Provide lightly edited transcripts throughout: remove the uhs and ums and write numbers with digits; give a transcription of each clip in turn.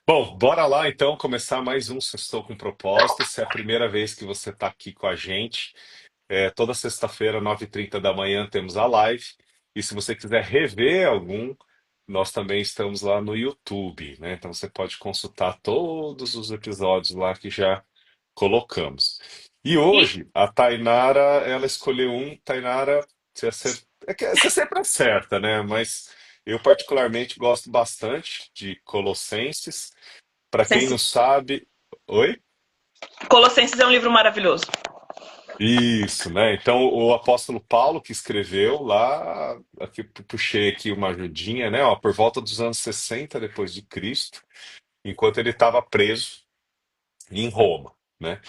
Bom, bora lá então começar mais um Sextou com Propósito. Se é a primeira vez que você está aqui com a gente, toda sexta-feira, 9h30 da manhã, temos a live. E se você quiser rever algum, nós também estamos lá no YouTube, né? Então você pode consultar todos os episódios lá que já colocamos. E E hoje, a Tainara, ela escolheu um. Tainara, você sempre acerta, né? Mas eu particularmente gosto bastante de Colossenses. Para quem não Colossenses sabe. Oi? Colossenses é um livro maravilhoso. Isso, né? Então, o apóstolo Paulo que escreveu lá, aqui puxei aqui uma ajudinha, né? Ó, por volta dos anos 60 depois de Cristo, enquanto ele estava preso em Roma, né?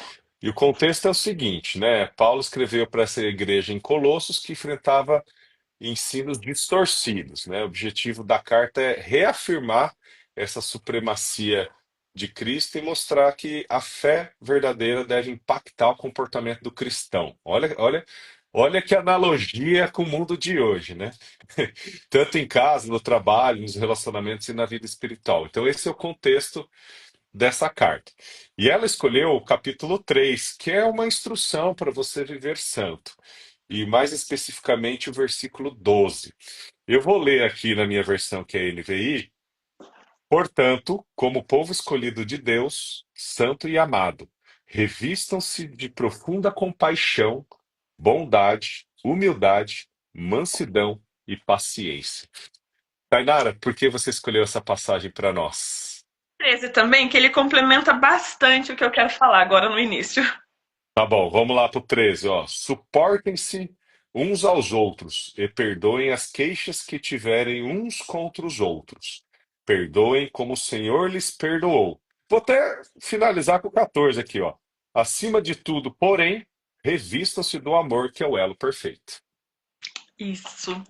E o contexto é o seguinte, né? Paulo escreveu para essa igreja em Colossos que enfrentava ensinos distorcidos, né? O objetivo da carta é reafirmar essa supremacia de Cristo e mostrar que a fé verdadeira deve impactar o comportamento do cristão. Olha que analogia com o mundo de hoje, né? Tanto em casa, no trabalho, nos relacionamentos e na vida espiritual. Então, esse é o contexto dessa carta. E ela escolheu o capítulo 3, que é uma instrução para você viver santo. E mais especificamente o versículo 12. Eu vou ler aqui na minha versão, que é a NVI. Portanto, como povo escolhido de Deus, santo e amado, revistam-se de profunda compaixão, bondade, humildade, mansidão e paciência. Tainara, por que você escolheu essa passagem para nós? 13 também, que ele complementa bastante o que eu quero falar agora no início. Tá bom, vamos lá pro 13, ó. Suportem-se uns aos outros e perdoem as queixas que tiverem uns contra os outros. Perdoem como o Senhor lhes perdoou. Vou até finalizar com o 14 aqui, ó. Acima de tudo, porém, revistam-se do amor, que é o elo perfeito. Isso.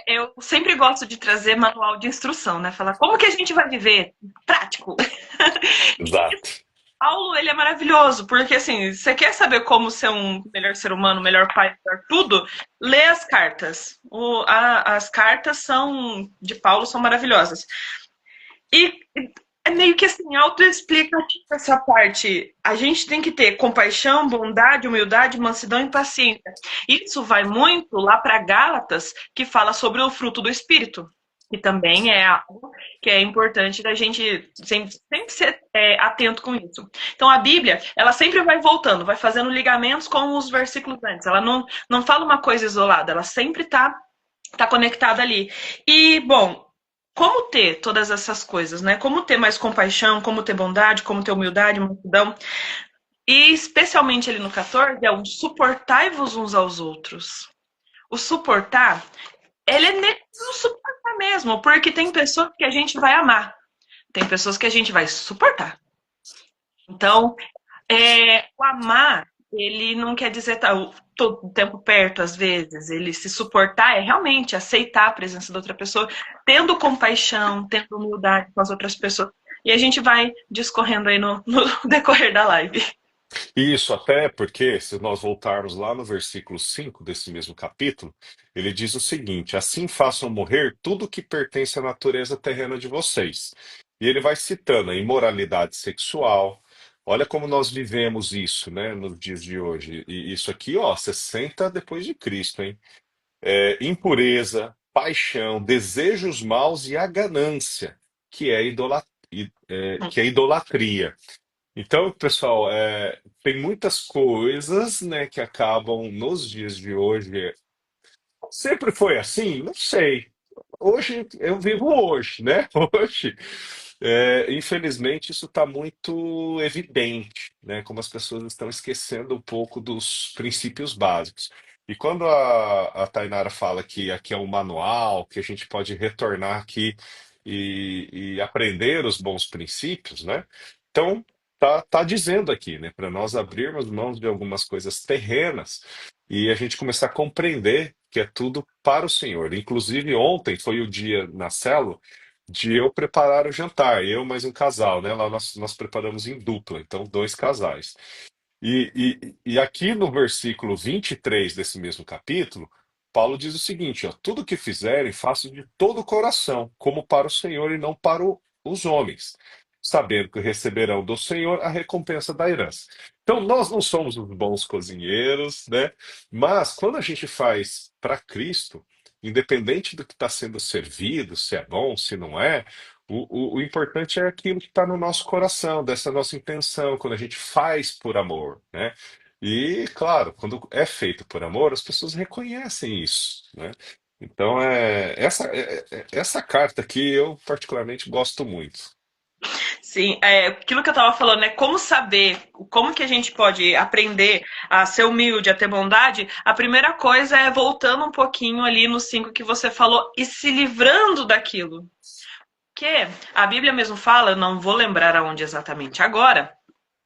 Eu sempre gosto de trazer manual de instrução, né? Falar como que a gente vai viver prático. Exato. Paulo, ele é maravilhoso, porque assim, você quer saber como ser um melhor ser humano, melhor pai, melhor tudo? Lê as cartas. As cartas são de Paulo são maravilhosas. E é meio que assim, autoexplicativo essa parte. A gente tem que ter compaixão, bondade, humildade, mansidão e paciência. Isso vai muito lá para Gálatas, que fala sobre o fruto do Espírito. Que também é algo que é importante da gente sempre ser atento com isso. Então a Bíblia, ela sempre vai voltando, vai fazendo ligamentos com os versículos antes. Ela não fala uma coisa isolada, ela sempre tá conectada ali. E, bom, como ter todas essas coisas, né? Como ter mais compaixão, como ter bondade, como ter humildade, mansidão. E especialmente ali no 14 é o suportai-vos uns aos outros. O suportar, ele é no suportar mesmo, porque tem pessoas que a gente vai amar, tem pessoas que a gente vai suportar. Então, o amar, ele não quer dizer estar todo o tempo perto, às vezes. Ele se suportar é realmente aceitar a presença da outra pessoa, tendo compaixão, tendo humildade com as outras pessoas. E a gente vai discorrendo aí no decorrer da live. Isso até porque, se nós voltarmos lá no versículo 5 desse mesmo capítulo, ele diz o seguinte: assim façam morrer tudo que pertence à natureza terrena de vocês. E ele vai citando a imoralidade sexual. Olha como nós vivemos isso, né, nos dias de hoje. E isso aqui, ó, 60 depois de Cristo, hein? Impureza, paixão, desejos maus e a ganância, que é, que é idolatria. Então, pessoal, tem muitas coisas, né, que acabam nos dias de hoje. Sempre foi assim? Não sei. Hoje eu vivo hoje, né? Hoje, infelizmente, isso está muito evidente, né? Como as pessoas estão esquecendo um pouco dos princípios básicos. E quando a Tainara fala que aqui é um manual, que a gente pode retornar aqui e aprender os bons princípios, né? Então, tá dizendo aqui, né? Para nós abrirmos mãos de algumas coisas terrenas e a gente começar a compreender que é tudo para o Senhor. Inclusive, ontem foi o dia na célula de eu preparar o jantar, eu mais um casal, né? Lá nós preparamos em dupla, então dois casais. E aqui no versículo 23 desse mesmo capítulo, Paulo diz o seguinte: ó, tudo que fizerem, façam de todo o coração, como para o Senhor e não para o os homens, sabendo que receberão do Senhor a recompensa da herança. Então, nós não somos os bons cozinheiros, né? Mas quando a gente faz para Cristo, independente do que está sendo servido, se é bom, se não é, o importante é aquilo que está no nosso coração, dessa nossa intenção, quando a gente faz por amor, né? E, claro, quando é feito por amor, as pessoas reconhecem isso, né? Então, essa carta aqui eu particularmente gosto muito. Sim, aquilo que eu estava falando, né? Como saber, como que a gente pode aprender a ser humilde, a ter bondade? A primeira coisa é voltando um pouquinho ali no 5 que você falou e se livrando daquilo. Que a Bíblia mesmo fala, eu não vou lembrar aonde exatamente agora,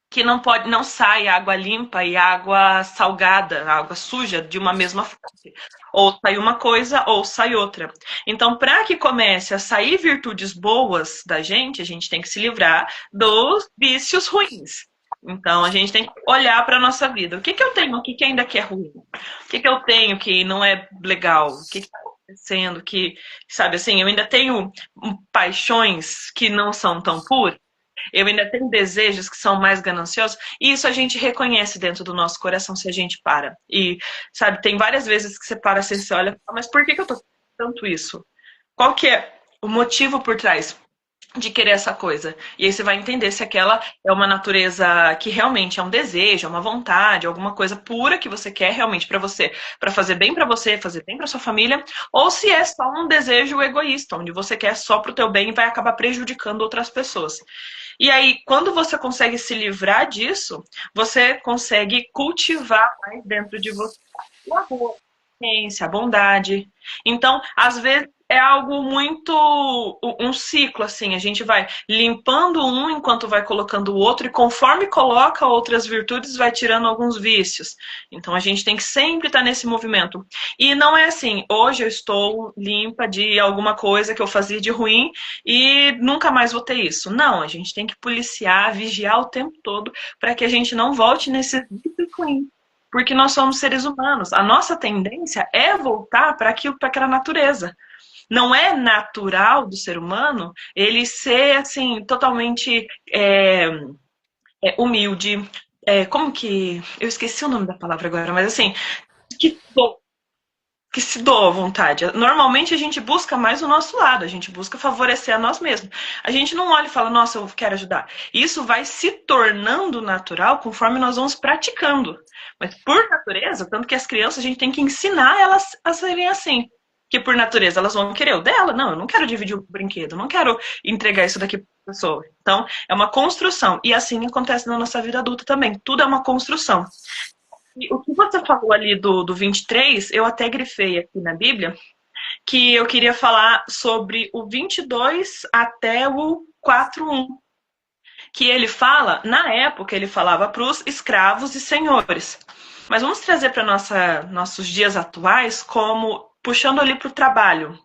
que não pode, não sai água limpa e água salgada, água suja de uma mesma fonte. Ou sai uma coisa ou sai outra. Então, para que comece a sair virtudes boas da gente, a gente tem que se livrar dos vícios ruins. Então, a gente tem que olhar para a nossa vida. O que, que eu tenho aqui que ainda que é ruim? O que, que eu tenho que não é legal? O que está acontecendo que, sabe assim, eu ainda tenho paixões que não são tão puras? Eu ainda tenho desejos que são mais gananciosos, e isso a gente reconhece dentro do nosso coração se a gente para. E, sabe, tem várias vezes que você para assim, você olha, mas por que que eu tô tanto isso? Qual que é o motivo por trás de querer essa coisa? E aí você vai entender se aquela é uma natureza que realmente é um desejo, é uma vontade, alguma coisa pura que você quer realmente para você, para fazer bem para sua família, ou se é só um desejo egoísta, onde você quer só pro teu bem e vai acabar prejudicando outras pessoas. E aí, quando você consegue se livrar disso, você consegue cultivar mais dentro de você o amor, a paciência, a bondade. Então, às vezes é algo muito um ciclo assim, a gente vai limpando um enquanto vai colocando o outro e conforme coloca outras virtudes vai tirando alguns vícios. Então a gente tem que sempre estar nesse movimento. E não é assim, hoje eu estou limpa de alguma coisa que eu fazia de ruim e nunca mais vou ter isso. Não, a gente tem que policiar, vigiar o tempo todo para que a gente não volte nesse vício ruim. Porque nós somos seres humanos. A nossa tendência é voltar para aquilo, para aquela natureza. Não é natural do ser humano ele ser assim totalmente humilde. Como que eu esqueci o nome da palavra agora, mas assim que que se doa à vontade. Normalmente a gente busca mais o nosso lado, a gente busca favorecer a nós mesmos. A gente não olha e fala, nossa, eu quero ajudar. Isso vai se tornando natural conforme nós vamos praticando. Mas por natureza, tanto que as crianças a gente tem que ensinar elas a serem assim. Que por natureza elas vão querer o dela. Não, eu não quero dividir o brinquedo, eu não quero entregar isso daqui para a pessoa. Então, é uma construção. E assim acontece na nossa vida adulta também. Tudo é uma construção. E o que você falou ali do 23, eu até grifei aqui na Bíblia, que eu queria falar sobre o 22 até o 4:1, que ele fala, na época ele falava para os escravos e senhores. Mas vamos trazer para nossos dias atuais como puxando ali para o trabalho.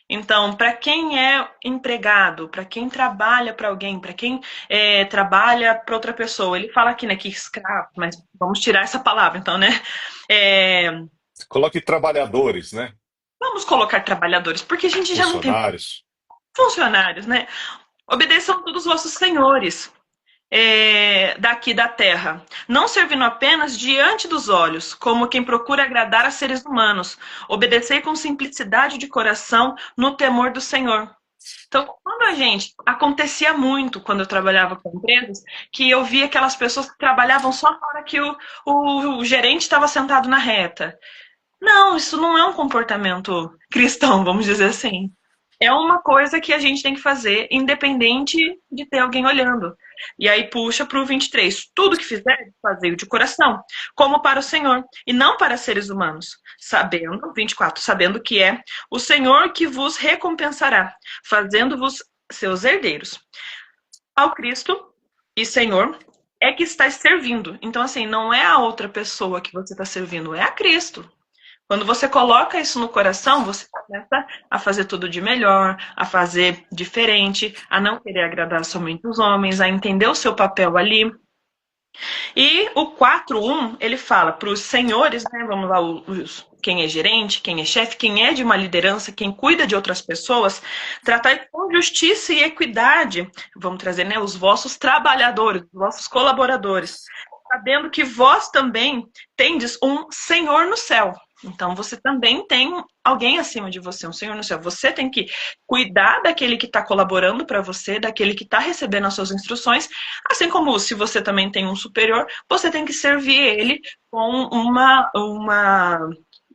Então, para quem é empregado, para quem trabalha para alguém, para quem trabalha para outra pessoa, ele fala aqui, né, que escravo, mas vamos tirar essa palavra, então, né? É, Coloque trabalhadores, né? vamos colocar trabalhadores, porque a gente já não tem Funcionários. funcionários, né? Obedeçam todos os vossos senhores, daqui da terra, não servindo apenas diante dos olhos, como quem procura agradar a seres humanos. Obedecei com simplicidade de coração no temor do Senhor. Então, quando a gente. Acontecia muito quando eu trabalhava com empresas, que eu via aquelas pessoas que trabalhavam só na hora que o gerente estava sentado na reta. Não, isso não é um comportamento cristão, vamos dizer assim. É uma coisa que a gente tem que fazer, independente de ter alguém olhando. E aí puxa para o 23. Tudo que fizer, fazei de coração, como para o Senhor, e não para seres humanos. Sabendo, 24, sabendo que é o Senhor que vos recompensará, fazendo-vos seus herdeiros. Ao Cristo e Senhor é que estás servindo. Então, assim, não é a outra pessoa que você está servindo, é a Cristo. Quando você coloca isso no coração, você começa a fazer tudo de melhor, a fazer diferente, a não querer agradar somente os homens, a entender o seu papel ali. E o 4:1, ele fala para os senhores, né? Vamos lá, quem é gerente, quem é chefe, quem é de uma liderança, quem cuida de outras pessoas, tratar com justiça e equidade, vamos trazer, né, os vossos trabalhadores, os vossos colaboradores, sabendo que vós também tendes um Senhor no céu. Então você também tem alguém acima de você, um Senhor no céu. Você tem que cuidar daquele que está colaborando para você, daquele que está recebendo as suas instruções, assim como se você também tem um superior, você tem que servir ele com uma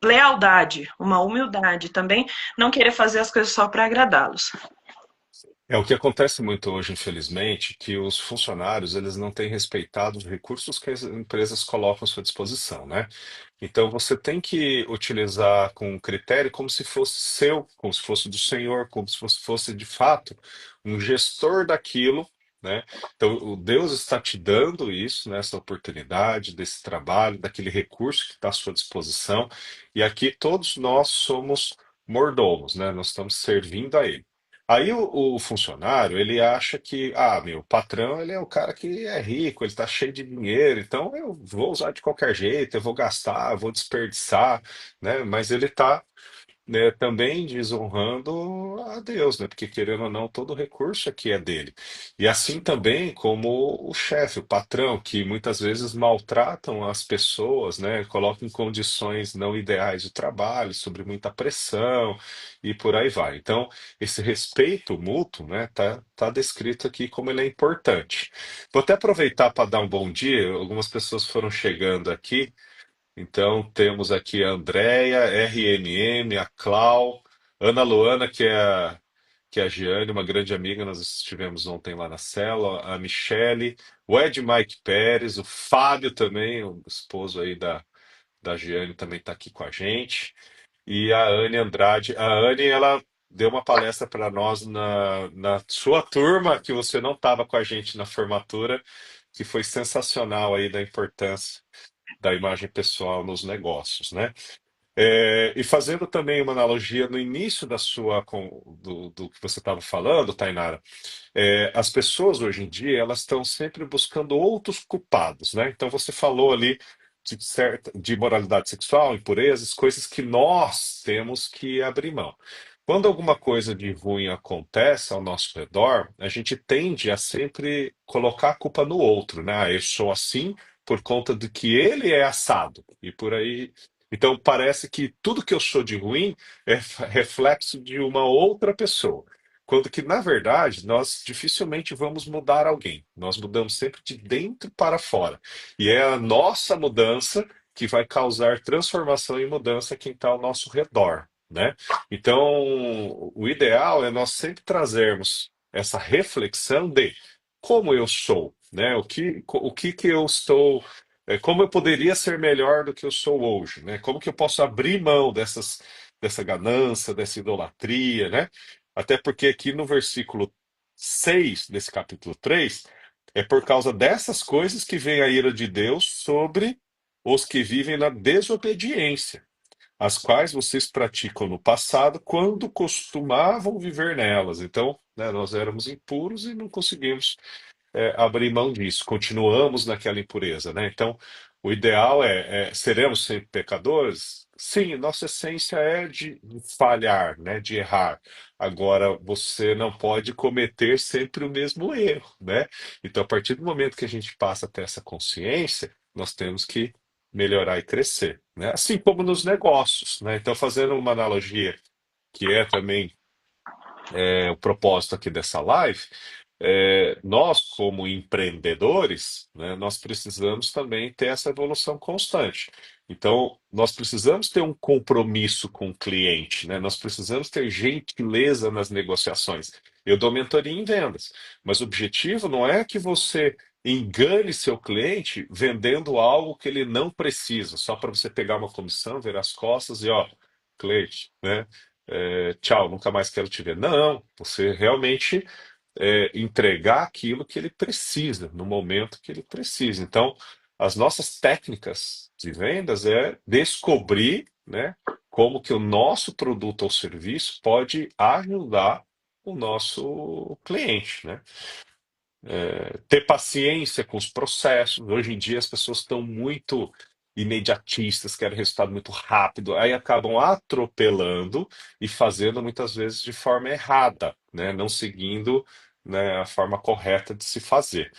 lealdade, uma humildade também, não querer fazer as coisas só para agradá-los. É o que acontece muito hoje, infelizmente, que os funcionários eles não têm respeitado os recursos que as empresas colocam à sua disposição, né? Então você tem que utilizar com critério como se fosse seu, como se fosse do senhor, como se fosse de fato um gestor daquilo, né? Então o Deus está te dando isso, né, essa oportunidade desse trabalho, daquele recurso que está à sua disposição, e aqui todos nós somos mordomos, né? Nós estamos servindo a Ele. Aí o funcionário, ele acha que, meu, o patrão, ele é o cara que é rico, ele tá cheio de dinheiro, então eu vou usar de qualquer jeito, eu vou gastar, eu vou desperdiçar, né? Mas ele tá, né, também desonrando a Deus, né? Porque querendo ou não, todo recurso aqui é dele. E assim também como o chefe, o patrão, que muitas vezes maltratam as pessoas, né? Colocam em condições não ideais de trabalho, sob muita pressão e por aí vai. Então, esse respeito mútuo, né, tá descrito aqui como ele é importante. Vou até aproveitar para dar um bom dia. Algumas pessoas foram chegando aqui. Então, temos aqui a Andréia, RNM, a Clau, Ana Luana, que é a Giane, uma grande amiga, nós estivemos ontem lá na cela, a Michele, o Ed Mike Pérez, o Fábio também, o esposo aí da Giane, também está aqui com a gente, e a Anne Andrade. A Anne, ela deu uma palestra para nós na sua turma, que você não estava com a gente na formatura, que foi sensacional aí da importância da imagem pessoal nos negócios, né? E fazendo também uma analogia no início do que você estava falando, Tainara, as pessoas hoje em dia elas estão sempre buscando outros culpados, né? Então você falou ali de moralidade sexual, impurezas, coisas que nós temos que abrir mão. Quando alguma coisa de ruim acontece ao nosso redor, a gente tende a sempre colocar a culpa no outro, né? Eu sou assim por conta de que ele é assado e por aí. Então parece que tudo que eu sou de ruim é reflexo de uma outra pessoa. Quando que, na verdade, nós dificilmente vamos mudar alguém. Nós mudamos sempre de dentro para fora. E é a nossa mudança que vai causar transformação e mudança quem está ao nosso redor, né? Então, o ideal é nós sempre trazermos essa reflexão de como eu sou, né? O que que eu estou, como eu poderia ser melhor do que eu sou hoje, né? Como que eu posso abrir mão dessa ganância, dessa idolatria, né? Até porque aqui no versículo 6 desse capítulo 3 é por causa dessas coisas que vem a ira de Deus sobre os que vivem na desobediência, as quais vocês praticam no passado, quando costumavam viver nelas. Então, né, nós éramos impuros e não conseguimos abrir mão disso, continuamos naquela impureza, né? Então, o ideal seremos sempre pecadores? Sim, nossa essência é de falhar, né? De errar. Agora, você não pode cometer sempre o mesmo erro, né? Então, a partir do momento que a gente passa a ter essa consciência, nós temos que melhorar e crescer, né? Assim como nos negócios, né? Então, fazendo uma analogia que é também o propósito aqui dessa live, nós, como empreendedores, né, nós precisamos também ter essa evolução constante. Então, nós precisamos ter um compromisso com o cliente, né? Nós precisamos ter gentileza nas negociações. Eu dou mentoria em vendas, mas o objetivo não é que você engane seu cliente vendendo algo que ele não precisa, só para você pegar uma comissão, ver as costas e, ó, cliente, né? Tchau, nunca mais quero te ver. Não, você realmente entregar aquilo que ele precisa, no momento que ele precisa. Então, as nossas técnicas de vendas é descobrir, né, como que o nosso produto ou serviço pode ajudar o nosso cliente, né? Ter paciência com os processos. Hoje em dia as pessoas estão muito imediatistas, querem resultado muito rápido, aí acabam atropelando e fazendo muitas vezes de forma errada, né? Não seguindo, né, a forma correta de se fazer.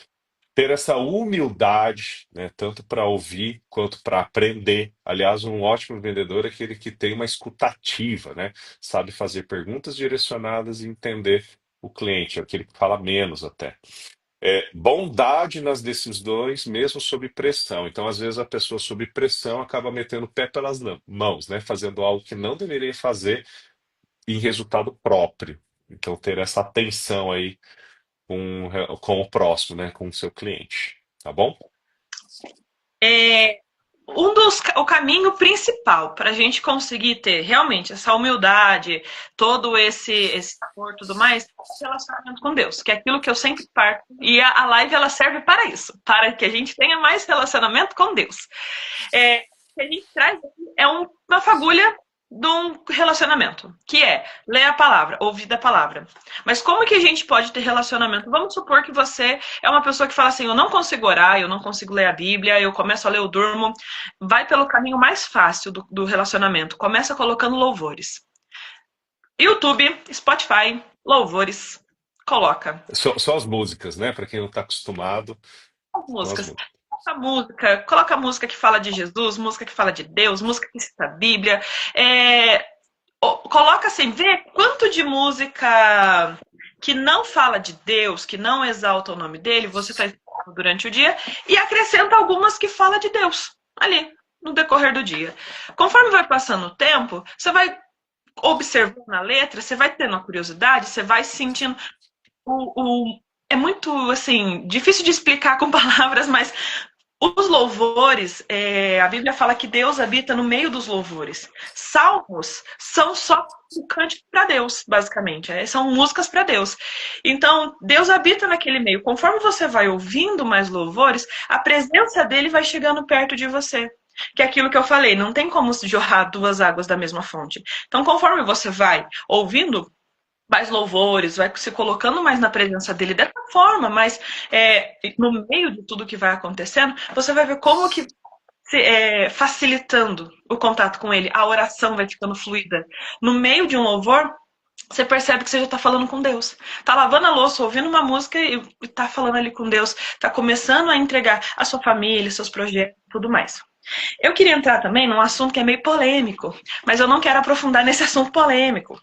Ter essa humildade, né, tanto para ouvir quanto para aprender. Aliás, um ótimo vendedor é aquele que tem uma escutativa, né? Sabe fazer perguntas direcionadas e entender o cliente, é aquele que fala menos até. Bondade nas decisões, mesmo sob pressão. Então, às vezes, a pessoa sob pressão acaba metendo o pé pelas mãos, né? Fazendo algo que não deveria fazer em resultado próprio. Então, ter essa atenção aí com o próximo, né? Com o seu cliente. Tá bom? É, o caminho principal para a gente conseguir ter realmente essa humildade, todo esse amor e tudo mais, é o relacionamento com Deus, que é aquilo que eu sempre parto. E a live ela serve para isso, para que a gente tenha mais relacionamento com Deus. O que a gente traz aqui é uma fagulha de um relacionamento, que é ler a palavra, ouvir da palavra. Mas como que a gente pode ter relacionamento? Vamos supor que você é uma pessoa que fala assim, eu não consigo orar, eu não consigo ler a Bíblia, eu começo a ler, eu durmo. Vai pelo caminho mais fácil do relacionamento. Começa colocando louvores. YouTube, Spotify, louvores. Coloca Só as músicas, né? Para quem não está acostumado, as são as músicas. músicas. Coloca música que fala de Jesus, música que fala de Deus, música que cita a Bíblia. Coloca assim, vê quanto de música que não fala de Deus, que não exalta o nome dele, você está escutando durante o dia, e acrescenta algumas que fala de Deus, ali, no decorrer do dia. Conforme vai passando o tempo, você vai observando a letra, você vai tendo a curiosidade, você vai sentindo é muito assim difícil de explicar com palavras, mas os louvores, a Bíblia fala que Deus habita no meio dos louvores. Salmos são só um cântico para Deus, basicamente. São músicas para Deus. Então, Deus habita naquele meio. Conforme você vai ouvindo mais louvores, a presença dele vai chegando perto de você. Que é aquilo que eu falei, não tem como jorrar duas águas da mesma fonte. Então, conforme você vai ouvindo mais louvores, vai se colocando mais na presença dele dessa forma, mas no meio de tudo que vai acontecendo, você vai ver como que facilitando o contato com ele, a oração vai ficando fluida. No meio de um louvor, você percebe que você já está falando com Deus. Tá lavando a louça, ouvindo uma música e tá falando ali com Deus. Tá começando a entregar a sua família, seus projetos, tudo mais. Eu queria entrar também num assunto que é meio polêmico, mas eu não quero aprofundar nesse assunto polêmico.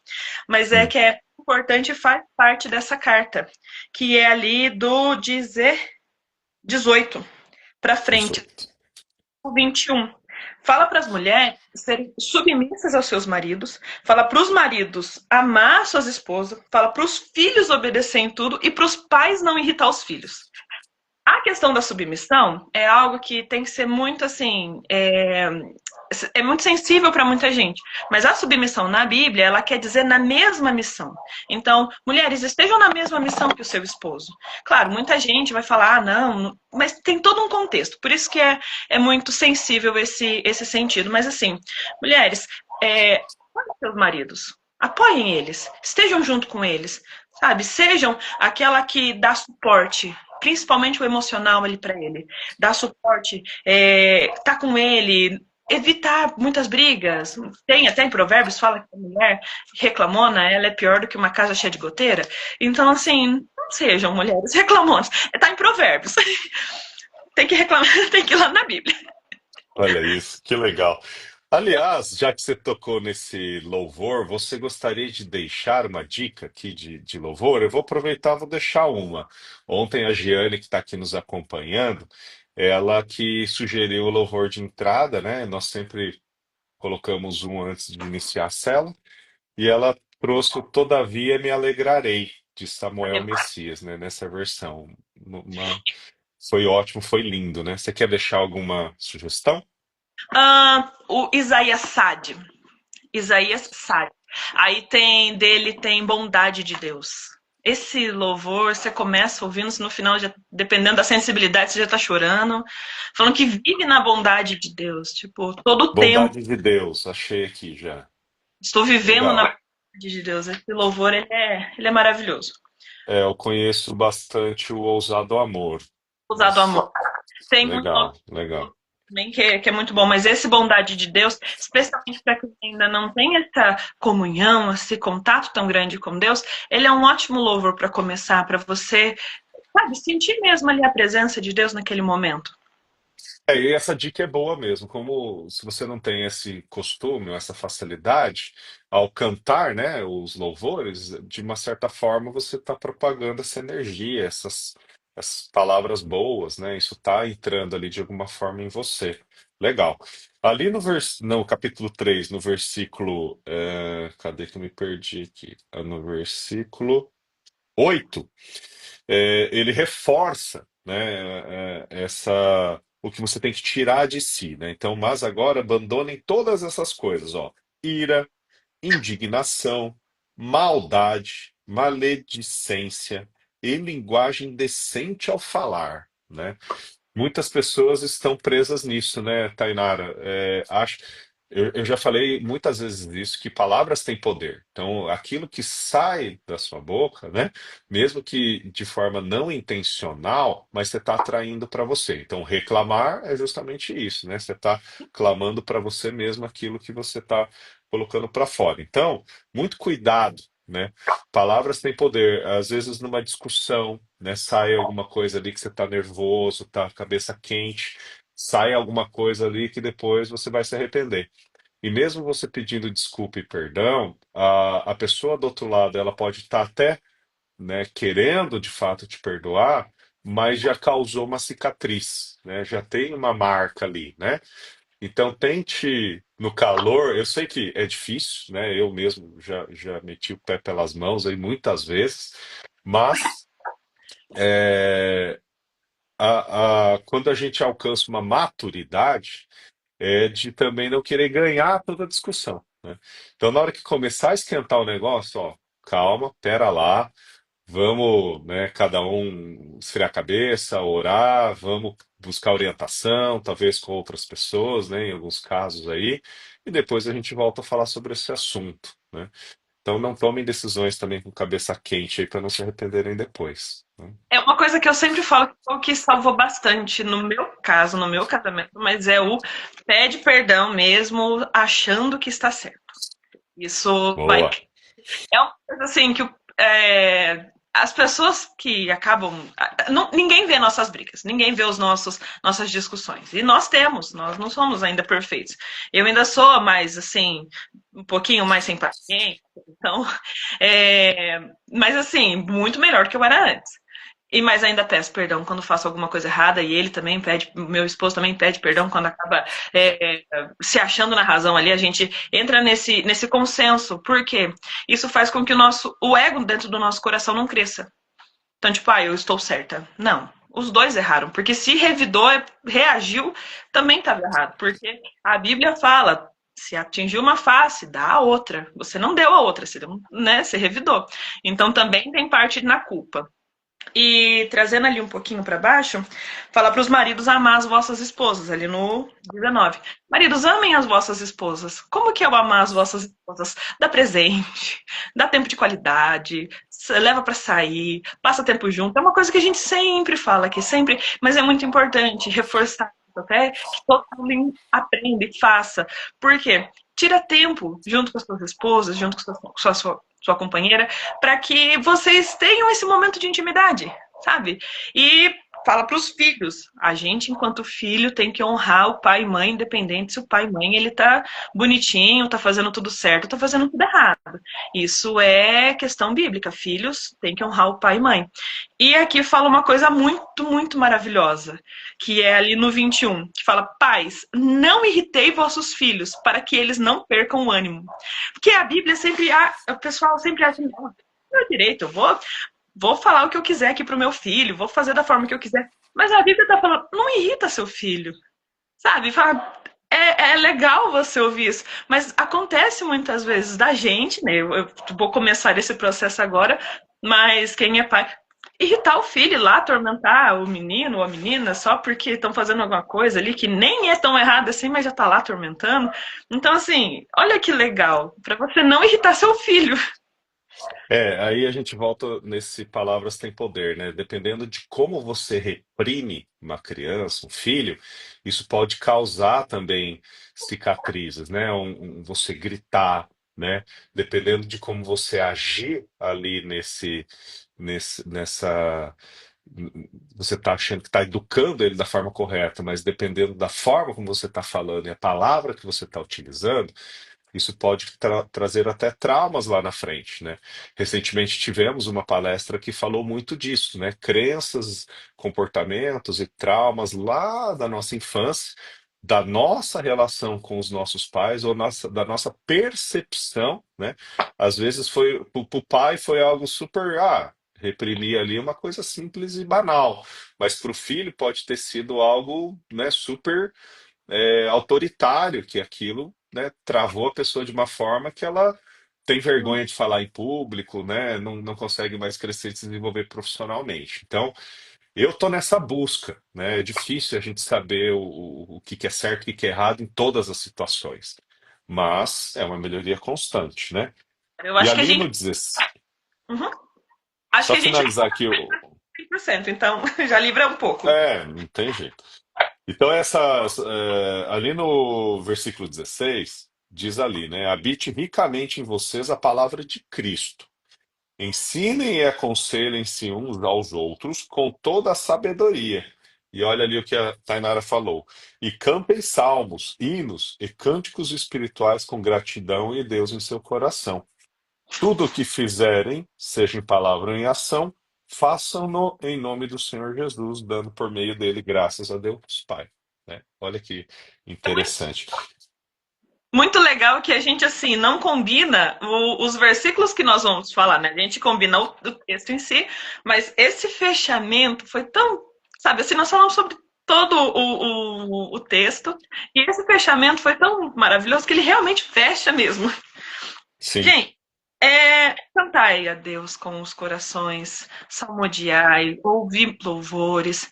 Mas é Hum, que é importante e faz parte dessa carta, que é ali do 18 para frente, 18. o 21. Fala para as mulheres serem submissas aos seus maridos, fala para os maridos amar suas esposas, fala para os filhos obedecer em tudo e para os pais não irritar os filhos. A questão da submissão é algo que tem que ser muito assim, é muito sensível para muita gente. Mas a submissão na Bíblia, ela quer dizer na mesma missão. Então, mulheres, estejam na mesma missão que o seu esposo. Claro, muita gente vai falar, ah, não, mas tem todo um contexto. Por isso que é muito sensível esse sentido. Mas assim, mulheres, apoiem seus maridos, apoiem eles, estejam junto com eles, sabe? Sejam aquela que dá suporte, principalmente o emocional ali para ele, dar suporte, tá com ele, evitar muitas brigas. Tem até em Provérbios fala que a mulher reclamona, ela é pior do que uma casa cheia de goteira. Então assim, não sejam mulheres reclamonas. Tá em Provérbios. Tem que reclamar, tem que ir lá na Bíblia. Olha isso, que legal. Aliás, já que você tocou nesse louvor, você gostaria de deixar uma dica aqui de louvor? Eu vou aproveitar, vou deixar uma. Ontem a Giane, que está aqui nos acompanhando, ela que sugeriu o louvor de entrada, né? Nós sempre colocamos um antes de iniciar a cela, e ela trouxe o Todavia Me Alegrarei, de Samuel Messias, né? Nessa versão. Foi ótimo, foi lindo, né? Você quer deixar alguma sugestão? O Isaías Sade. Isaías Sade. Aí tem bondade de Deus. Esse louvor, você começa ouvindo, no final, já, dependendo da sensibilidade, você já tá chorando. Falando que vive na bondade de Deus. Tipo, todo o tempo Bondade de Deus, achei aqui já. estou vivendo na Legal. bondade de Deus. Esse louvor, ele é maravilhoso. Eu conheço bastante o Ousado Amor, Usado mas amor. Tem um legal, legal. também que é muito bom, mas esse bondade de Deus, especialmente para quem ainda não tem essa comunhão, esse contato tão grande com Deus, ele é um ótimo louvor para começar, para você, sabe, sentir mesmo ali a presença de Deus naquele momento. E essa dica é boa mesmo, como se você não tem esse costume, ou essa facilidade ao cantar, né, os louvores, de uma certa forma você está propagando essa energia, essas palavras boas, né? Isso está entrando ali de alguma forma em você. Legal. Ali no capítulo 3, no versículo. Cadê que eu me perdi aqui? No versículo 8, ele reforça, né, o que você tem que tirar de si, né? Então, mas agora abandonem todas essas coisas, ó: ira, indignação, maldade, maledicência e linguagem decente ao falar, né? Muitas pessoas estão presas nisso, né, Tainara? Eu já falei muitas vezes isso, que palavras têm poder. Então, aquilo que sai da sua boca, né, mesmo que de forma não intencional, mas você está atraindo para você. Então, reclamar é justamente isso, né? Você está clamando para você mesmo aquilo que você está colocando para fora. Então, muito cuidado, né? Palavras têm poder. Às vezes, numa discussão, né, sai alguma coisa ali que você está nervoso, tá com a cabeça quente, sai alguma coisa ali que depois você vai se arrepender. E mesmo você pedindo desculpa e perdão, a pessoa do outro lado, ela pode estar até, né, querendo de fato te perdoar, mas já causou uma cicatriz, né? Já tem uma marca ali, né? Então tente no calor, eu sei que é difícil, né? Eu mesmo já meti o pé pelas mãos aí muitas vezes, mas é, quando a gente alcança uma maturidade, é de também não querer ganhar toda a discussão, né? Então, na hora que começar a esquentar o negócio, ó, calma, pera lá, vamos, né, cada um esfriar a cabeça, orar, vamos buscar orientação, talvez com outras pessoas, né, em alguns casos aí, e depois a gente volta a falar sobre esse assunto, né? Então, não tomem decisões também com cabeça quente aí para não se arrependerem depois, né? É uma coisa que eu sempre falo que foi o que salvou bastante no meu caso, no meu casamento, mas é o pede perdão mesmo, achando que está certo. Isso vai. Boa. É uma coisa assim que as pessoas que acabam. Ninguém vê nossas brigas, ninguém vê nossas discussões. E nós não somos ainda perfeitos. Eu ainda sou mais assim, um pouquinho mais sem paciência, então. Mas assim, muito melhor do que eu era antes. Mas ainda peço perdão quando faço alguma coisa errada, e ele também pede, meu esposo também pede perdão quando acaba se achando na razão ali. A gente entra nesse consenso, porque isso faz com que o ego dentro do nosso coração não cresça. Então, tipo, eu estou certa. Não. Os dois erraram, porque se revidou, reagiu, também estava errado. Porque a Bíblia fala: se atingiu uma face, dá a outra. Você não deu a outra, você, né, você revidou. Então também tem parte na culpa. E trazendo ali um pouquinho para baixo, fala para os maridos amar as vossas esposas, ali no 19. Maridos, amem as vossas esposas. Como que é o amar as vossas esposas? Dá presente, dá tempo de qualidade, leva para sair, passa tempo junto. É uma coisa que a gente sempre fala aqui, sempre, mas é muito importante reforçar até que todo mundo aprenda e faça. Por quê? Tira tempo junto com as suas esposas, junto com sua companheira, para que vocês tenham esse momento de intimidade, sabe? E fala para os filhos, a gente, enquanto filho, tem que honrar o pai e mãe, independente se o pai e mãe ele tá bonitinho, tá fazendo tudo certo, tá fazendo tudo errado. Isso é questão bíblica. Filhos têm que honrar o pai e mãe. E aqui fala uma coisa muito, muito maravilhosa, que é ali no 21, que fala: pais, não irritei vossos filhos, para que eles não percam o ânimo. Porque a Bíblia sempre, o pessoal sempre acha, não, meu direito, eu vou falar o que eu quiser aqui pro meu filho, vou fazer da forma que eu quiser. Mas a Bíblia tá falando: não irrita seu filho, sabe? Fala, é legal você ouvir isso, mas acontece muitas vezes da gente, né? Eu vou começar esse processo agora, mas quem é pai, irritar o filho lá, atormentar o menino ou a menina só porque estão fazendo alguma coisa ali que nem é tão errada assim, mas já tá lá atormentando. Então, assim, olha que legal, para você não irritar seu filho. Aí a gente volta nesse palavras têm poder, né? Dependendo de como você reprime uma criança, um filho, isso pode causar também cicatrizes, né? Você gritar, né? Dependendo de como você agir ali nessa, você está achando que está educando ele da forma correta, mas dependendo da forma como você está falando e a palavra que você está utilizando, isso pode trazer até traumas lá na frente, né? Recentemente tivemos uma palestra que falou muito disso, né? Crenças, comportamentos e traumas lá da nossa infância, da nossa relação com os nossos pais ou da nossa percepção, né? Às vezes foi para o pai foi algo super, reprimir ali uma coisa simples e banal, mas para o filho pode ter sido algo, né, super autoritário, que aquilo, né, travou a pessoa de uma forma que ela tem vergonha de falar em público, né, não consegue mais crescer e se desenvolver profissionalmente. Então, eu tô nessa busca, né, é difícil a gente saber o que que é certo e o que que é errado em todas as situações, mas é uma melhoria constante, né? Eu E acho que a ali gente. no 16, Uhum. Acho só que a gente finalizar aqui, 100%, então já livra um pouco. não tem jeito. Então, ali no versículo 16, diz ali, né? Habite ricamente em vocês a palavra de Cristo. Ensinem e aconselhem-se uns aos outros com toda a sabedoria. E olha ali o que a Tainara falou. E cantem salmos, hinos e cânticos espirituais com gratidão e Deus em seu coração. Tudo o que fizerem, seja em palavra ou em ação, façam-no em nome do Senhor Jesus, dando por meio dele graças a Deus Pai. Né? Olha que É muito, interessante. muito legal que a gente, assim, não combina os versículos que nós vamos falar, né? A gente combina o texto em si, mas esse fechamento foi tão. Sabe, assim, nós falamos sobre todo o texto, e esse fechamento foi tão maravilhoso que ele realmente fecha mesmo. Sim, Gente, cantai a Deus com os corações, salmodiai, ouvir louvores,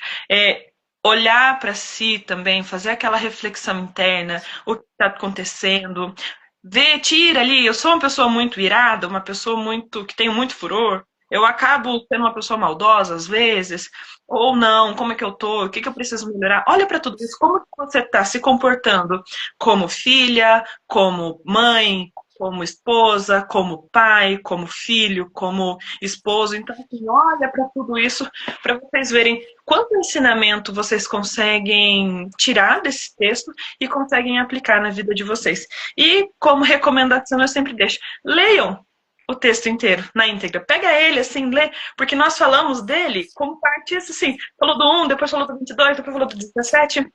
olhar para si também, fazer aquela reflexão interna, o que está acontecendo, ver, tira ali. Eu sou uma pessoa muito irada, uma pessoa muito que tem muito furor. Eu acabo sendo uma pessoa maldosa às vezes, ou não, como é que eu tô, o que que eu preciso melhorar? Olha para tudo isso, como que você está se comportando como filha, como mãe, como esposa, como pai, como filho, como esposo. Então, assim, olha para tudo isso para vocês verem quanto ensinamento vocês conseguem tirar desse texto e conseguem aplicar na vida de vocês. E como recomendação, eu sempre deixo, leiam o texto inteiro, na íntegra. Pega ele, assim, lê, porque nós falamos dele como parte, assim, falou do 1, depois falou do 22, depois falou do 17,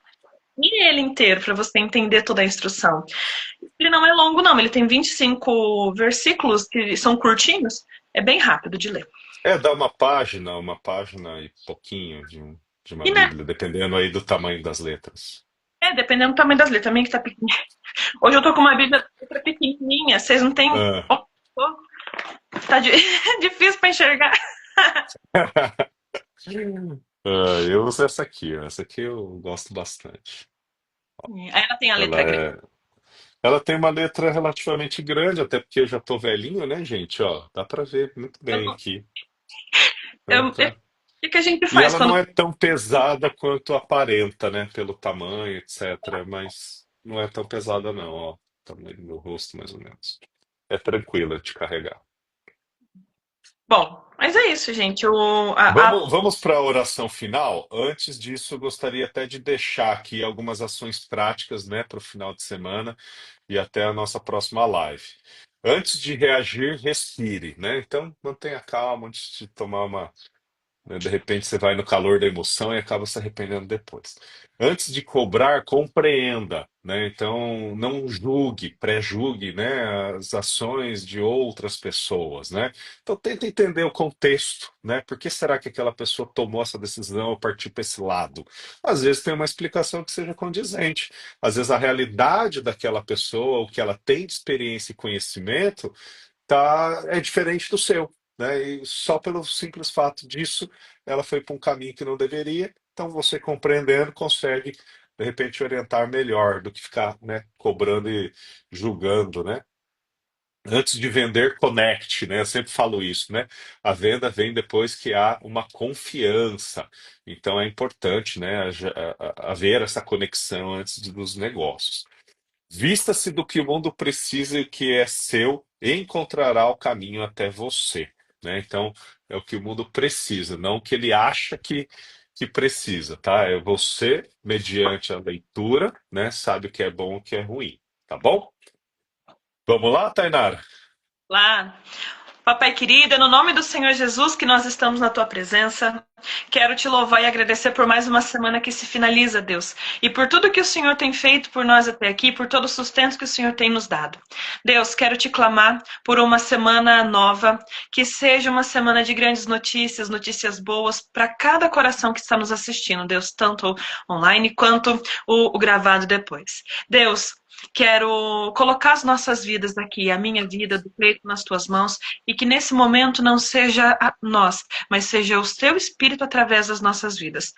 e ele inteiro, para você entender toda a instrução. Ele não é longo, não. Ele tem 25 versículos que são curtinhos. É bem rápido de ler. dá uma página e pouquinho de uma E, né, Bíblia, dependendo aí do tamanho das letras. dependendo do tamanho das letras. Também que tá pequenininha. Hoje eu tô com uma Bíblia letra pequenininha. Vocês não têm. Ah. Oh, tá difícil para enxergar. Eu uso essa aqui, ó. Essa aqui eu gosto bastante. Aí ela tem a Ela letra grande. é, ela tem uma letra relativamente grande, até porque eu já tô velhinho, né, gente? Ó, dá pra ver muito bem aqui. Então, O tá. que, que a gente E faz ela não quando. é tão pesada quanto aparenta, né? Pelo tamanho, etc. Mas não é tão pesada, não, ó. Tamanho do meu rosto, mais ou menos. É tranquila de carregar. Bom, mas é isso, gente. Vamos para a oração final. Antes disso, eu gostaria até de deixar aqui algumas ações práticas, né, para o final de semana e até a nossa próxima live. Antes de reagir, respire, né? Então, mantenha calma antes de tomar uma, né? De repente você vai no calor da emoção e acaba se arrependendo depois. Antes de cobrar, compreenda, né? Então, não julgue, pré-julgue, né, as ações de outras pessoas, né? Então, tenta entender o contexto, né? Por que será que aquela pessoa tomou essa decisão ou partiu para esse lado? Às vezes tem uma explicação que seja condizente. Às vezes a realidade daquela pessoa, o que ela tem de experiência e conhecimento, é diferente do seu, né? E só pelo simples fato disso, ela foi para um caminho que não deveria. Então, você compreendendo, consegue, de repente, orientar melhor do que ficar, né, cobrando e julgando, né? Antes de vender, conecte, né? Eu sempre falo isso, né? A venda vem depois que há uma confiança. Então é importante, né, haver essa conexão antes dos negócios. Vista-se do que o mundo precisa e o que é seu, e encontrará o caminho até você, né? Então é o que o mundo precisa, não o que ele acha que precisa, tá? É você, mediante a leitura, né? Sabe o que é bom e o que é ruim, tá bom? Vamos lá, Tainara? Lá. Papai querido, é no nome do Senhor Jesus que nós estamos na tua presença. Quero te louvar e agradecer por mais uma semana que se finaliza, Deus, e por tudo que o Senhor tem feito por nós até aqui, por todo o sustento que o Senhor tem nos dado. Deus, quero te clamar por uma semana nova, que seja uma semana de grandes notícias, notícias boas para cada coração que está nos assistindo, Deus, tanto online quanto o gravado depois. Deus, quero colocar as nossas vidas aqui, a minha vida, do Cleito, nas tuas mãos, e que nesse momento não seja nós, mas seja o teu Espírito através das nossas vidas.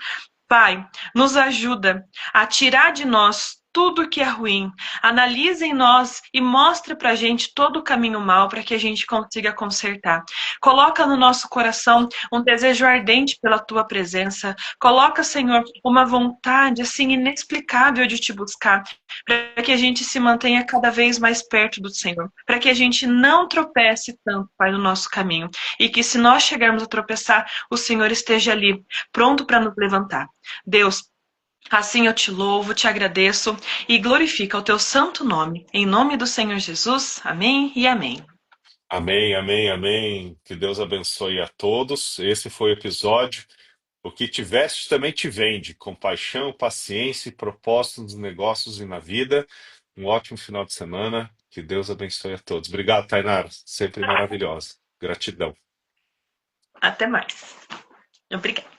Pai, nos ajuda a tirar de nós tudo que é ruim. Analisa em nós e mostra pra gente todo o caminho mal para que a gente consiga consertar. Coloca no nosso coração um desejo ardente pela tua presença. Coloca, Senhor, uma vontade assim inexplicável de te buscar, para que a gente se mantenha cada vez mais perto do Senhor, para que a gente não tropece tanto, Pai, no nosso caminho, e que se nós chegarmos a tropeçar, o Senhor esteja ali, pronto para nos levantar. Deus, assim eu te louvo, te agradeço e glorifica o teu santo nome. Em nome do Senhor Jesus, amém e amém. Amém, amém, amém. Que Deus abençoe a todos. Esse foi o episódio. O que tiveste também te vende. Compaixão, paciência e propósito nos negócios e na vida. Um ótimo final de semana. Que Deus abençoe a todos. Obrigado, Tainara. Sempre maravilhosa. Gratidão. Até mais. Obrigada.